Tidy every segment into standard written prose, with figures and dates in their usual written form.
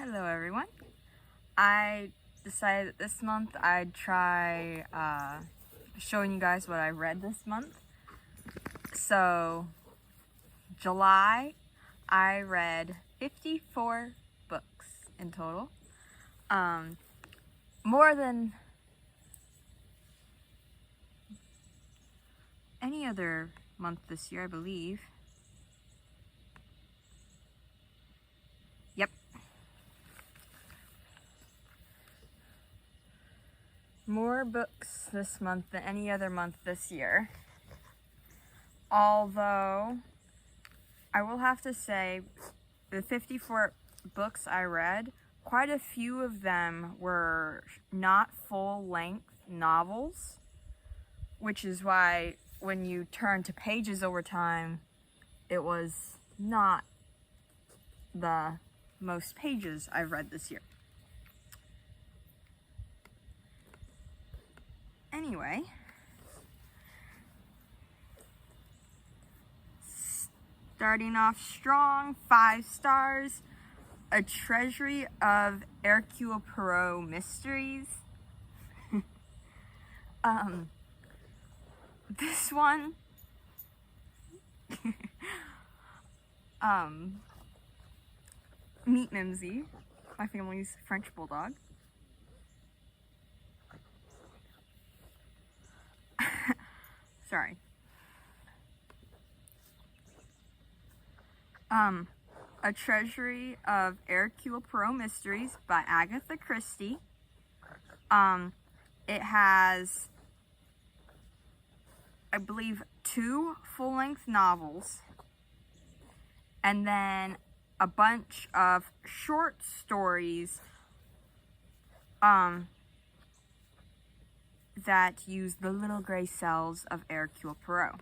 Hello everyone. I decided that this month I'd try showing you guys what I read this month. So, July, I read 54 books in total. More than any other month this year, I believe. Yep. More books this month than any other month this year. Although, I will have to say, the 54 books I read, quite a few of them were not full-length novels, which is why when you turn to pages over time, it was not the most pages I've read this year. Anyway, starting off strong, 5 stars, A Treasury of Hercule Poirot Mysteries. This one, meet Mimsy, my family's French bulldog. Sorry. A Treasury of Hercule Poirot Mysteries by Agatha Christie. It has, I believe, 2 full-length novels, and then a bunch of short stories that use the little gray cells of Hercule Poirot.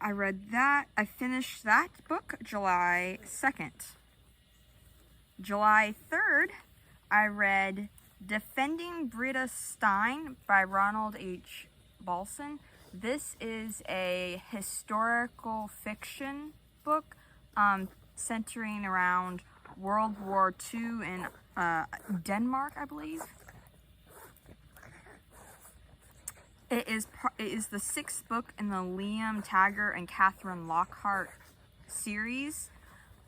I read that. I finished that book July 2nd. July 3rd, I read Defending Britta Stein by Ronald H. Balson. This is a historical fiction book centering around World War II in Denmark, I believe. It is the 6th book in the Liam Taggart and Catherine Lockhart series.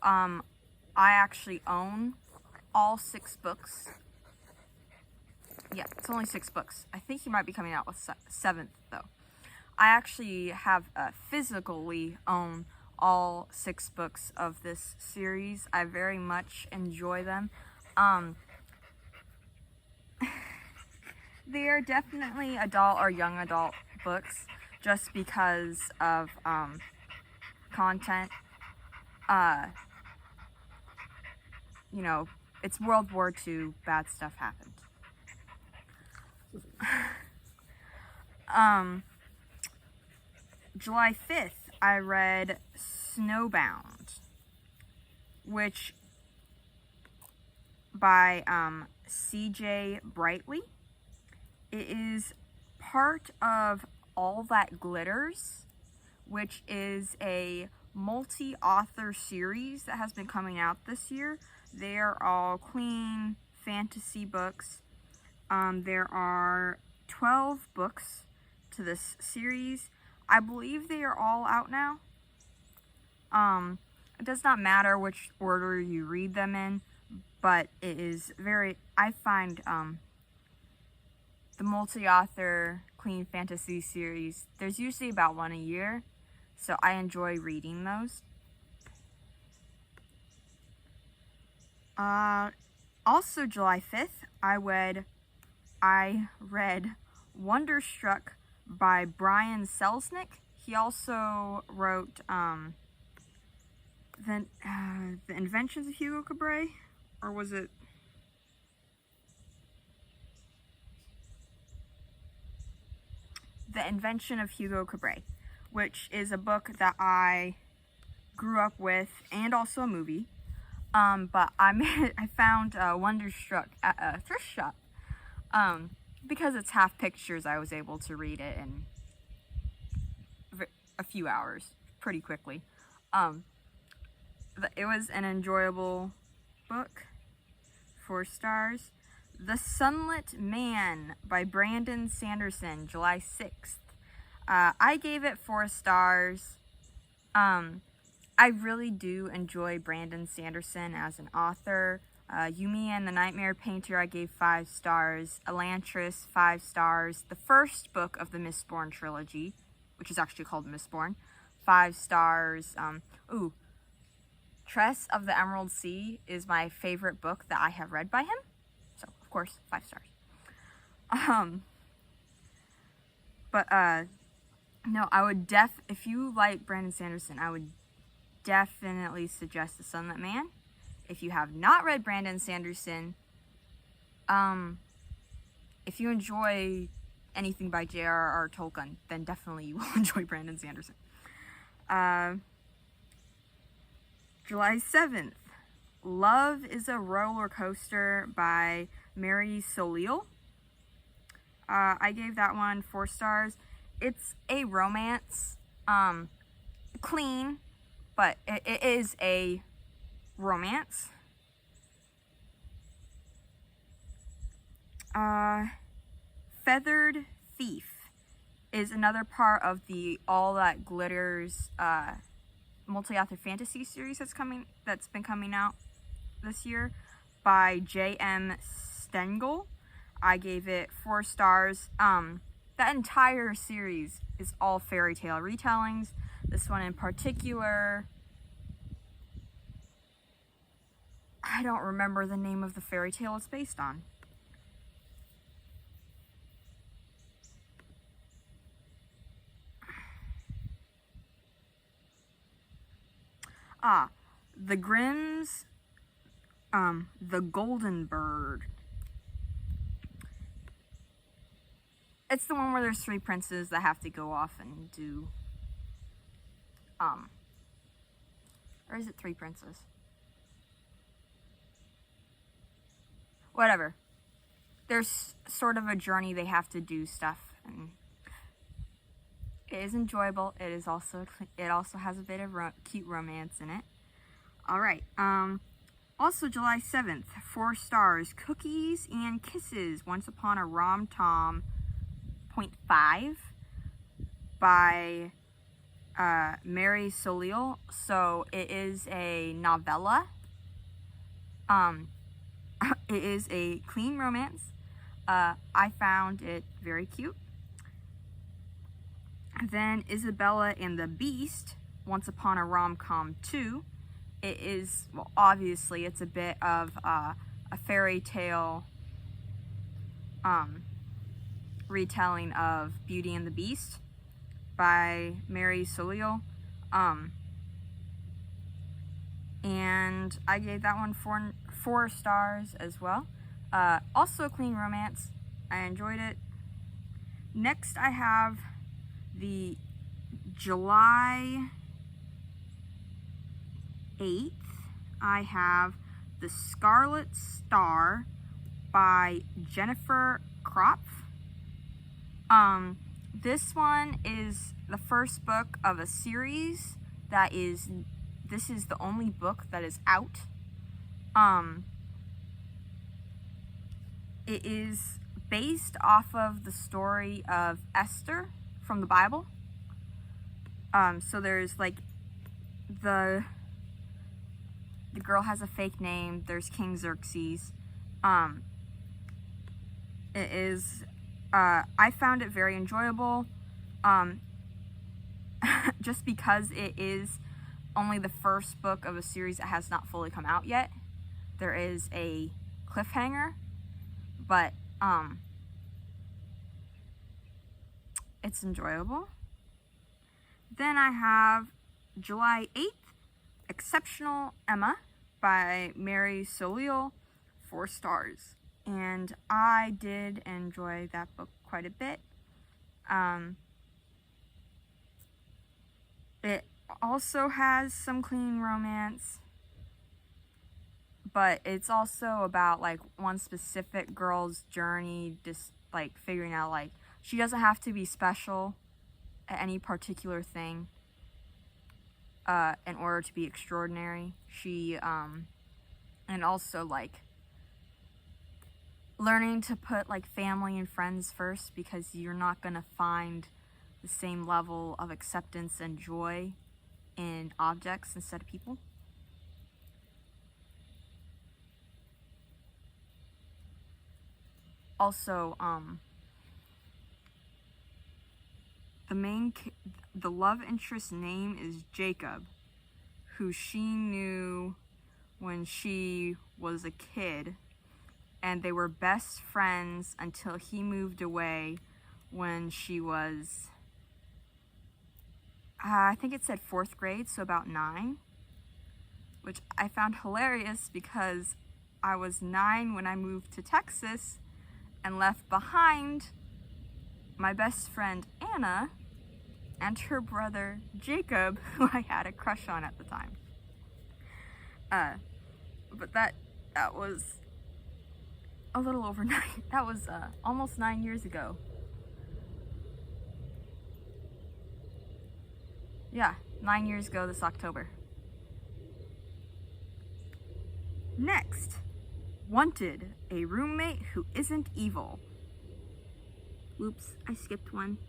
I actually own all 6 books. Yeah, it's only 6 books. I think he might be coming out with 7th though. I actually have physically own all 6 books of this series. I very much enjoy them. They are definitely adult or young adult books just because of content. You know, it's World War II, bad stuff happened. July 5th, I read Snowbound, which by C.J. Brightly. It is part of All That Glitters, which is a multi-author series that has been coming out this year. They are all clean fantasy books. There are 12 books to this series. I believe they are all out now. It does not matter which order you read them in, but it is I find the multi-author clean fantasy series, there's usually about one a year, so I enjoy reading those. Also July 5th, I read Wonderstruck by Brian Selznick. He also wrote The Inventions of Hugo Cabret, or was it? The Invention of Hugo Cabret, which is a book that I grew up with, and also a movie. But I found Wonderstruck at a thrift shop. Because it's half pictures, I was able to read it in a few hours, pretty quickly. it was an enjoyable book. 4 stars. The Sunlit Man by Brandon Sanderson, July 6th. I gave it 4 stars. I really do enjoy Brandon Sanderson as an author. Yumi and the Nightmare Painter, I gave 5 stars. Elantris, 5 stars. The first book of the Mistborn trilogy, which is actually called Mistborn, 5 stars. Tress of the Emerald Sea is my favorite book that I have read by him. So, of course, 5 stars. No, I would if you like Brandon Sanderson, I would definitely suggest The Sunlit Man. If you have not read Brandon Sanderson, if you enjoy anything by J.R.R. Tolkien, then definitely you will enjoy Brandon Sanderson. July 7th, Love is a Roller Coaster by Mary Solil. I gave that one 4 stars. It's a romance, clean, but it is a romance. Feathered Thief is another part of the All That Glitters multi-author fantasy series that's been coming out this year by J.M. Stengel. I gave it 4 stars. That entire series is all fairy tale retellings. This one in particular, I don't remember the name of the fairy tale it's based on. The Grimms, The Golden Bird. It's the one where there's 3 princes that have to go off and do, or is it 3 princes? Whatever. There's sort of a journey, they have to do stuff, and it is enjoyable. It also has a bit of cute romance in it. All right. Also July 7th, 4 stars. Cookies and Kisses, Once Upon a Rom-Tom, 0.5 by Mary Solil. So it is a novella. It is a clean romance. I found it very cute. Then Isabella and the Beast, Once Upon a Rom-Com 2. It is, well, obviously it's a bit of a fairy tale retelling of Beauty and the Beast by Mary Solil. And I gave that one 4 stars as well. Also a clean romance. I enjoyed it. Next I have the July 8th, I have The Scarlet Star by Jennifer Kropf. This one is the first book of a series this is the only book that is out. It is based off of the story of Esther from the Bible. So there's like the girl has a fake name. There's King Xerxes. It is, I found it very enjoyable. Just because it is only the first book of a series that has not fully come out yet. There is a cliffhanger, but it's enjoyable. Then I have July 8th, Exceptional Emma by Mary Solil, 4 stars. And I did enjoy that book quite a bit. It also has some clean romance, but it's also about like one specific girl's journey, just like figuring out like she doesn't have to be special at any particular thing. in order to be extraordinary. She, and also like learning to put like family and friends first, because you're not gonna find the same level of acceptance and joy in objects instead of people. Also, the love interest's name is Jacob, who she knew when she was a kid, and they were best friends until he moved away when she was, I think it said 4th grade, so about 9, which I found hilarious because I was 9 when I moved to Texas and left behind my best friend Anna and her brother Jacob, who I had a crush on at the time. But that was a little over 9. That was almost 9 years ago. Yeah, 9 years ago this October. Next, Wanted, a roommate who isn't evil. Whoops, I skipped one.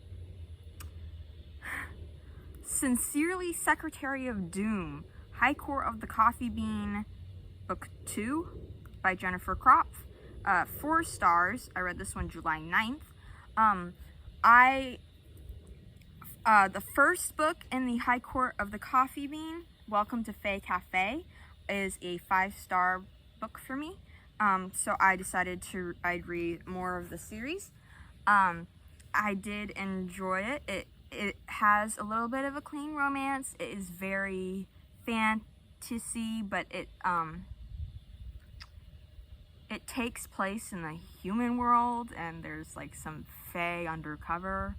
Sincerely Secretary of Doom, High Court of the Coffee Bean, Book 2 by Jennifer Kropf. 4 stars. I read this one July 9th. The first book in the High Court of the Coffee Bean, Welcome to Fae Cafe, is a 5-star book for me. So I decided I'd read more of the series. I did enjoy it. It has a little bit of a clean romance. It is very fantasy, but it takes place in the human world, and there's like some fae undercover.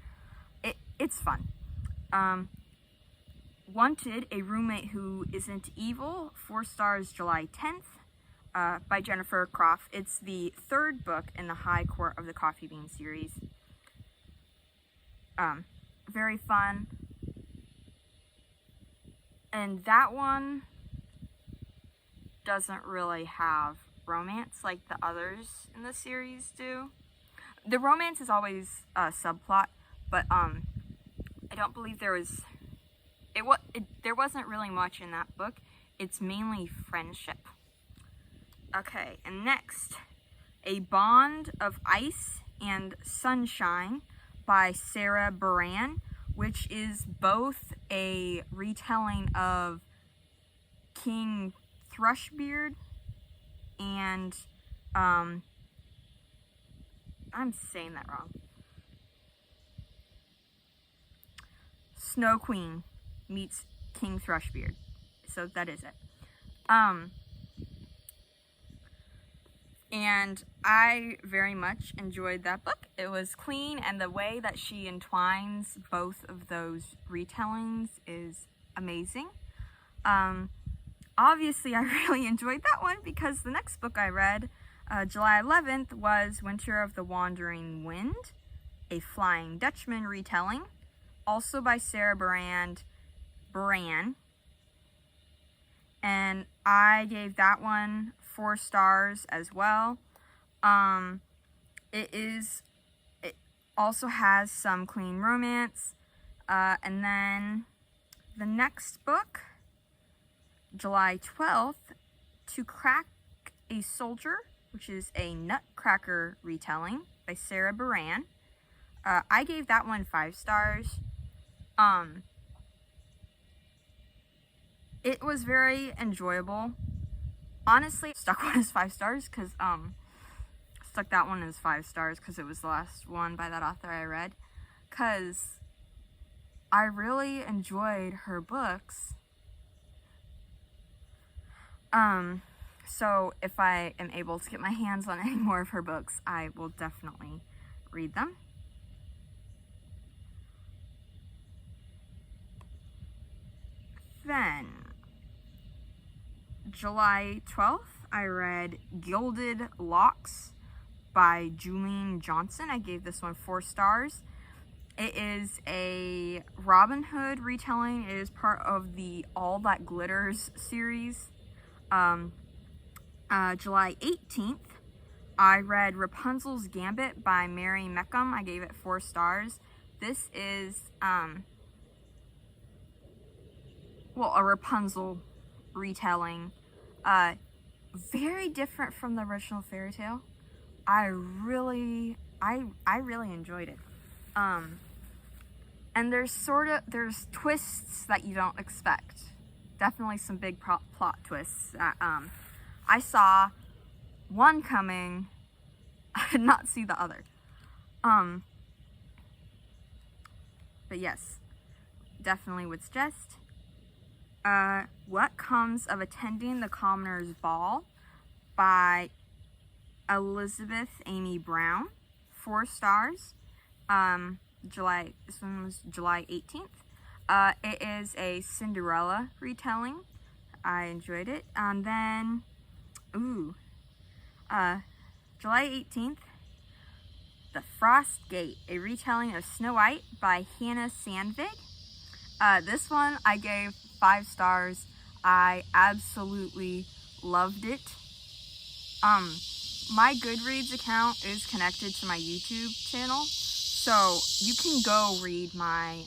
It's fun. Wanted, a roommate who isn't evil, 4 stars, July 10th, by Jennifer Kropf. It's the 3rd book in the High Court of the Coffee Bean series. Very fun. And that one doesn't really have romance like the others in the series do. The romance is always a subplot, but I don't believe there wasn't really much in that book. It's mainly friendship. Okay, and next, A Bond of Ice and Sunshine by Sarah Baran, which is both a retelling of King Thrushbeard and, I'm saying that wrong. Snow Queen meets King Thrushbeard. So that is it. And I very much enjoyed that book. It was clean, and the way that she entwines both of those retellings is amazing. Obviously, I really enjoyed that one because the next book I read, July 11th, was Winter of the Wandering Wind, a Flying Dutchman retelling, also by Sarah Baran. And I gave that one 4 stars as well. It also has some clean romance. And then the next book, July 12th, To Crack a Soldier, which is a Nutcracker retelling by Sarah Baran. I gave that one 5 stars. It was very enjoyable. Honestly, stuck one as 5 stars because stuck that one as 5 stars because it was the last one by that author I read. Because I really enjoyed her books. So if I am able to get my hands on any more of her books, I will definitely read them. Then, July 12th, I read Gilded Locks by Julian Johnson. I gave this one 4 stars. It is a Robin Hood retelling. It is part of the All That Glitters series. July 18th, I read Rapunzel's Gambit by Mary Meckham. I gave it 4 stars. This is, a Rapunzel retelling. Very different from the original fairy tale. I really enjoyed it. And there's twists that you don't expect. Definitely some big plot twists that, I saw one coming, I did not see the other. But yes, definitely would suggest. What Comes of Attending the Commoner's Ball by Elizabeth Amy Brown, 4 stars. This one was July 18th. It is a Cinderella retelling. I enjoyed it. And then, July 18th, The Frost Gate, a retelling of Snow White by Hannah Sandvig. This one I gave 5 stars. I absolutely loved it. My Goodreads account is connected to my YouTube channel, so you can go read my,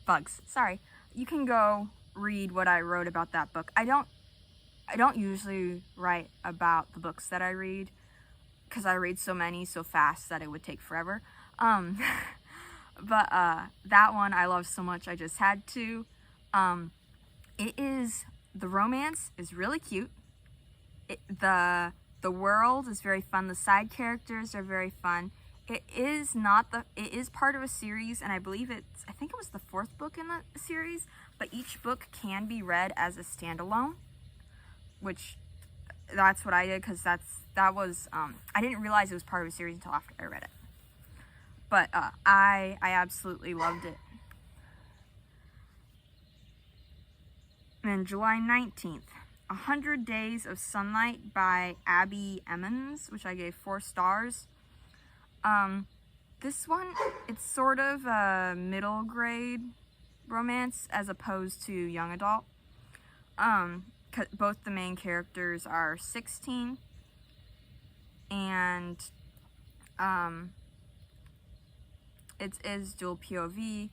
bugs. Sorry. You can go read what I wrote about that book. I don't usually write about the books that I read, because I read so many so fast that it would take forever. But that one I love so much I just had to. The romance is really cute. The world is very fun. The side characters are very fun. It is part of a series, and I think it was the 4th book in the series, but each book can be read as a standalone, which that's what I did, because I didn't realize it was part of a series until after I read it. But I absolutely loved it. And then July 19th, 100 Days of Sunlight by Abby Emmons, which I gave 4 stars. This one, it's sort of a middle grade romance as opposed to young adult. Both the main characters are 16, and it is dual POV.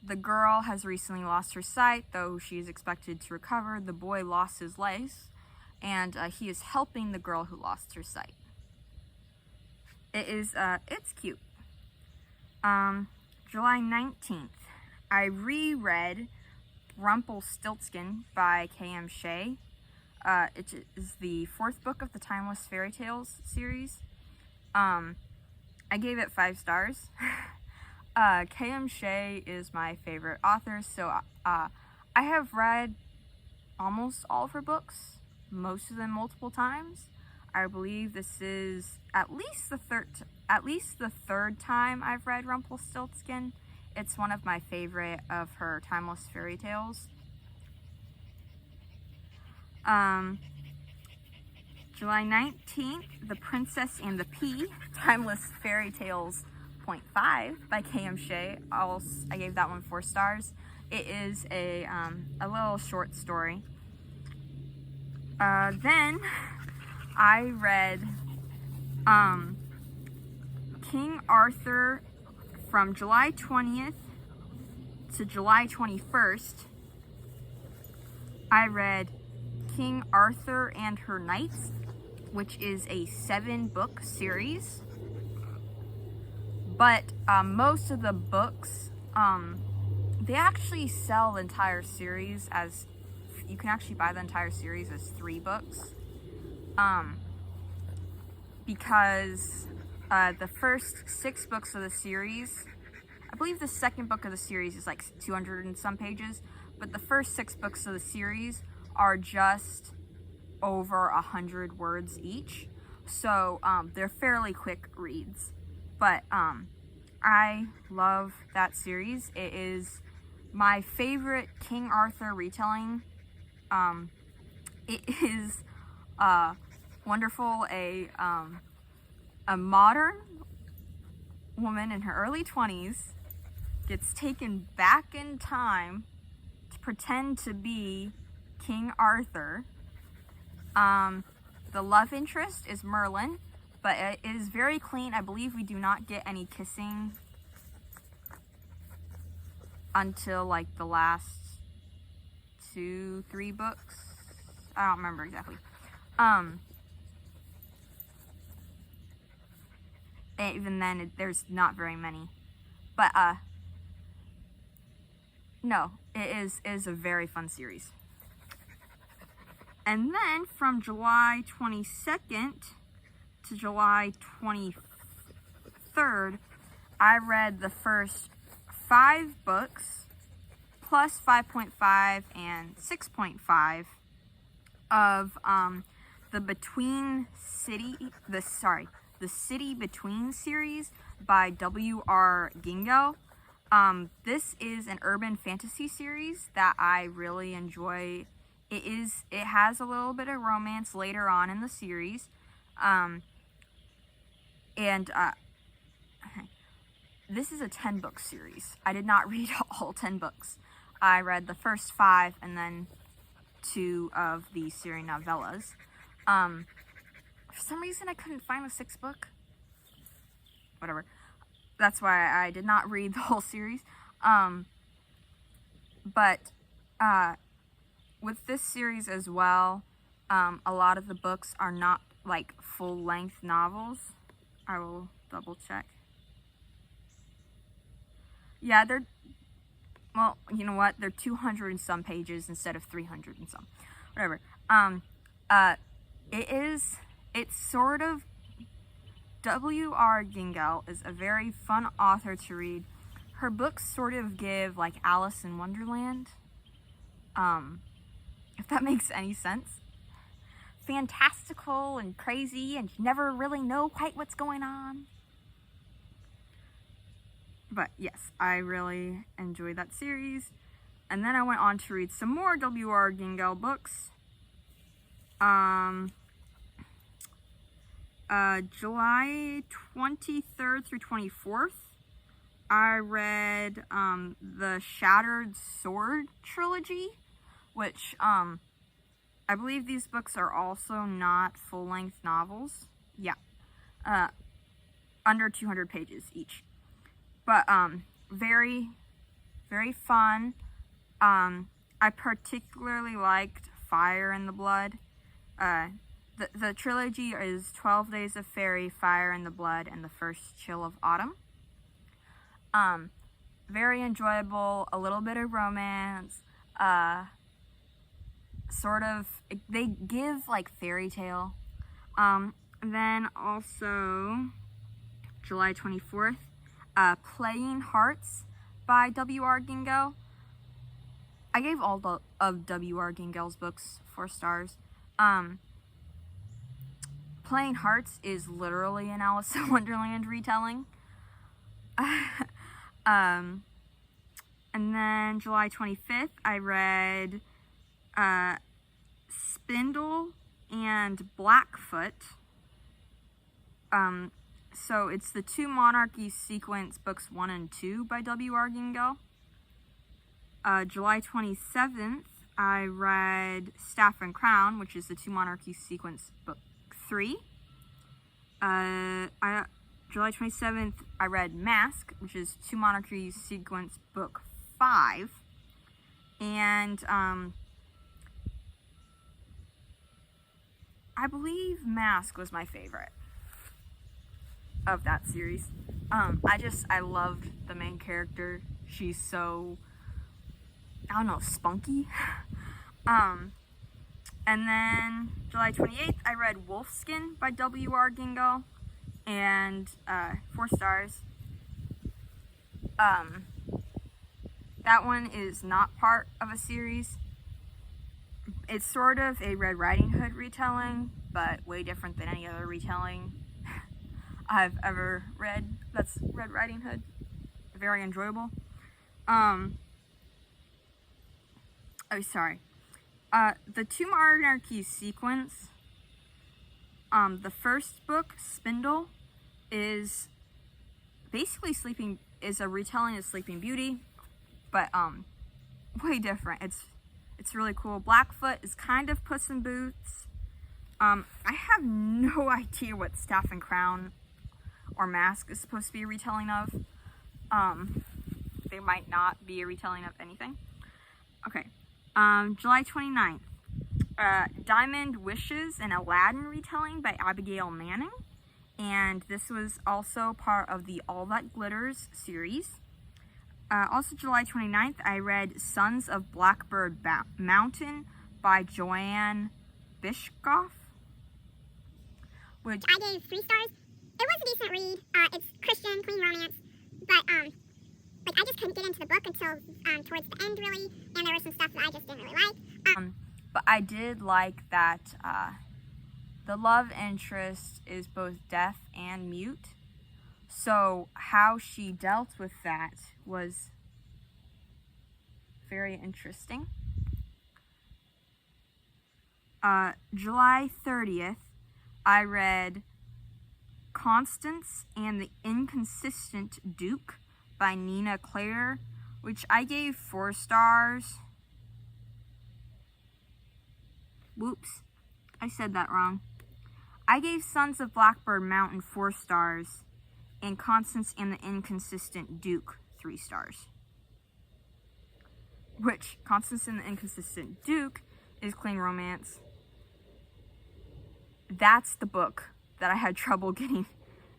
The girl has recently lost her sight, though she is expected to recover. The boy lost his legs, and he is helping the girl who lost her sight. It's cute. July 19th, I reread Rumpelstiltskin by K.M. Shea. It is the 4th book of the Timeless Fairy Tales series. I gave it 5 stars. K.M. Shea is my favorite author, so I have read almost all of her books, most of them multiple times. I believe this is at least the third time I've read Rumpelstiltskin. It's one of my favorite of her Timeless Fairy Tales. July 19th, The Princess and the Pea, Timeless Fairy Tales .5 by K.M. Shea. I gave that one 4 stars. It is a little short story. Then I read King Arthur from July 20th to July 21st. I read King Arthur and Her Knights, which is a 7-book series. But most of the books, they actually sell the entire series as, you can actually buy the entire series as 3 books. Because the first 6 books of the series, I believe the 2nd book of the series is like 200 and some pages, but the first 6 books of the series are just over 100 words each. So they're fairly quick reads. But I love that series. It is my favorite King Arthur retelling. It is wonderful, a modern woman in her early 20s gets taken back in time to pretend to be King Arthur. The love interest is Merlin, but it is very clean. I believe we do not get any kissing until like the last 2-3 books. I don't remember exactly. Even then, there's not very many. But no, it is a very fun series. And then from July 22nd to July 23rd, I read the first 5 books plus 5.5 and 6.5 of the City Between series by W.R. Gingo. This is an urban fantasy series that I really enjoy. It has a little bit of romance later on in the series. This is a 10-book series. I did not read all 10 books. I read the first 5 and then 2 of the series novellas. For some reason I couldn't find the 6th book. Whatever. That's why I did not read the whole series. With this series as well, a lot of the books are not like full-length novels. I will double check. Yeah, well, you know what? They're 200 and some pages instead of 300 and some. Whatever. It's sort of, W.R. Gingo is a very fun author to read. Her books sort of give like Alice in Wonderland. If that makes any sense. Fantastical and crazy, and you never really know quite what's going on. But yes, I really enjoyed that series. And then I went on to read some more W.R. Gingo books. July 23rd through 24th, I read the Shattered Sword trilogy, which I believe these books are also not full-length novels. Yeah. Under 200 pages each. But very, very fun. I particularly liked Fire in the Blood. The trilogy is 12 Days of Fairy, Fire in the Blood, and The First Chill of Autumn. Very enjoyable, a little bit of romance, sort of, they give like fairy tale. Then also, July 24th, Playing Hearts by W.R. Gingo. I gave all of W.R. Gingo's books 4 stars. Playing Hearts is literally an Alice in Wonderland retelling. And then July 25th, I read Spindle and Blackfoot. So it's the Two Monarchies sequence, books 1 and 2 by W.R. Gingo. July 27th, I read Staff and Crown, which is the Two Monarchies sequence, book 3. July 27th, I read Mask, which is Two Monarchies sequence, book 5. And I believe Mask was my favorite of that series. I loved the main character. She's so, I don't know, spunky. And then July 28th, I read Wolfskin by W.R. Gingo, and 4 stars. That one is not part of a series. It's sort of a Red Riding Hood retelling, but way different than any other retelling I've ever read. That's Red Riding Hood. Very enjoyable. The Two Monarchies sequence The first book, Spindle, is basically is a retelling of Sleeping Beauty, but way different. It's really cool. Blackfoot is kind of Puss in Boots. I have no idea what Staff and Crown or Mask is supposed to be a retelling of. They might not be a retelling of anything. Okay. July 29th. Diamond Wishes, an Aladdin retelling by Abigail Manning. And this was also part of the All That Glitters series. Also July 29th, I read Sons of Blackbird Mountain by Joanne Bishkoff. Which I gave 3 stars. It was a decent read. It's Christian, clean romance. But, I just couldn't get into the book until towards the end, really. And there was some stuff that I just didn't really like. But I did like that the love interest is both deaf and mute. So how she dealt with that was very interesting. July 30th, I read Constance and the Inconsistent Duke by Nina Claire, which I gave 4 stars. Whoops, I said that wrong. I gave Sons of Blackbird Mountain 4 stars and Constance and the Inconsistent Duke 3 stars. Which, Constance and the Inconsistent Duke is clean romance. That's the book that I had trouble getting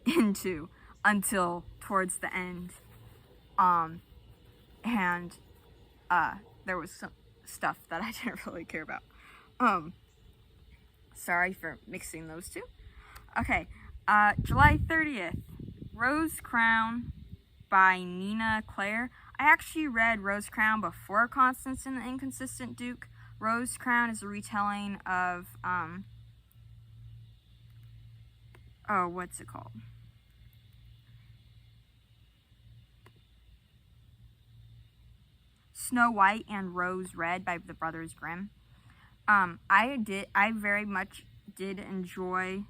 into until towards the end. There was some stuff that I didn't really care about. Sorry for mixing those two. Okay, July 30th, Rose Crown by Nina Claire. I actually read Rose Crown before Constance and the Inconsistent Duke. Rose Crown is a retelling of, what's it called? Snow White and Rose Red by the Brothers Grimm. I very much did enjoy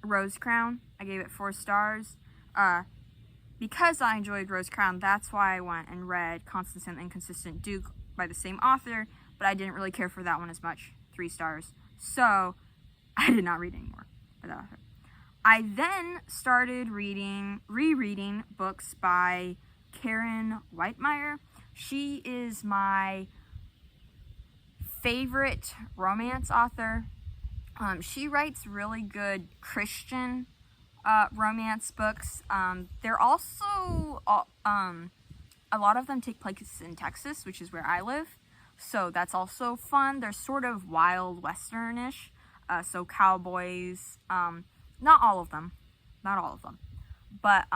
Rose Crown. I gave it 4 stars. Because I enjoyed Rose Crown, that's why I went and read Constance and the Inconsistent Duke by the same author, but I didn't really care for that one as much. 3 stars. So I did not read anymore by that author. I then started rereading books by Karen Whitemeyer. She is my favorite romance author. She writes really good Christian romance books. They're also, a lot of them take place in Texas, which is where I live. So that's also fun. They're sort of wild western-ish. So cowboys, not all of them, but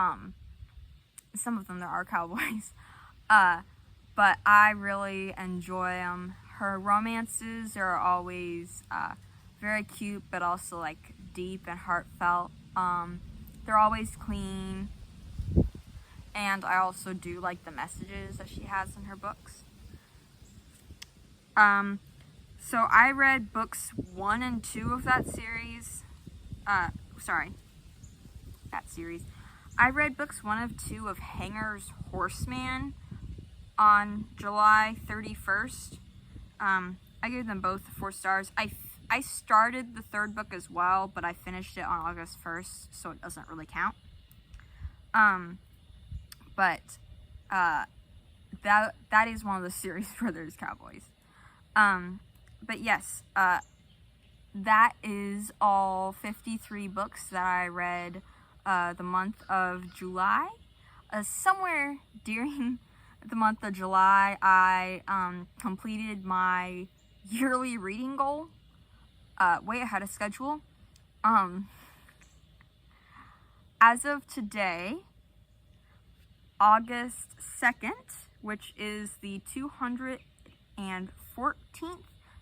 some of them there are cowboys. But I really enjoy them. Her romances are always very cute, but also like deep and heartfelt. They're always clean, and I also do like the messages that she has in her books. So I read books 1 and 2 of that series. I read books 1 of 2 of Hanger's Horseman on July 31st. I gave them both 4 stars. I started the 3rd book as well, but I finished it on August 1st, so it doesn't really count. That is one of the series where there's cowboys. But yes, that is all 53 books that I read the month of July. Somewhere during the month of July, I completed my yearly reading goal, way ahead of schedule. As of today, August 2nd, which is the 214th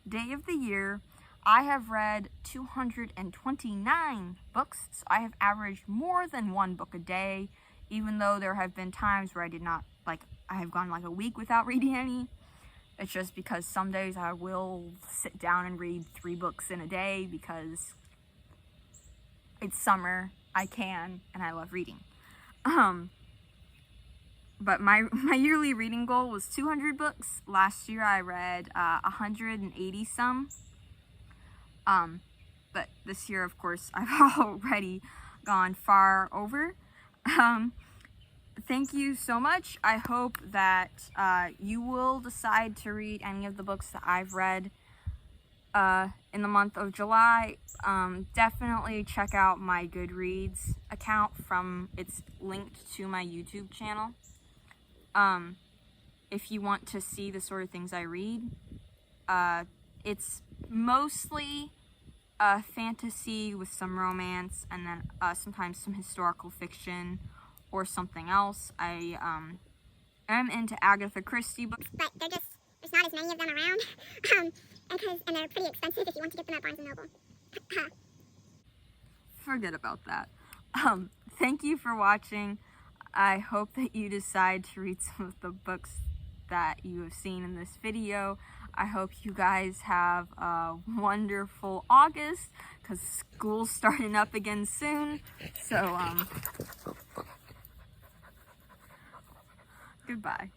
day of the year, I have read 229 books, so I have averaged more than 1 book a day, even though there have been times where I have gone like a week without reading any. It's just because some days I will sit down and read 3 books in a day because it's summer, I can, and I love reading. But my yearly reading goal was 200 books. Last year I read 180 some. But this year, of course, I've already gone far over. Thank you so much. I hope that you will decide to read any of the books that I've read in the month of July. Definitely check out my Goodreads account it's linked to my YouTube channel. If you want to see the sort of things I read, it's mostly fantasy with some romance, and then sometimes some historical fiction or something else. I am into Agatha Christie books, but there's not as many of them around, and they're pretty expensive if you want to get them at Barnes & Noble. Forget about that. Thank you for watching. I hope that you decide to read some of the books that you have seen in this video. I hope you guys have a wonderful August, because school's starting up again soon. So, goodbye.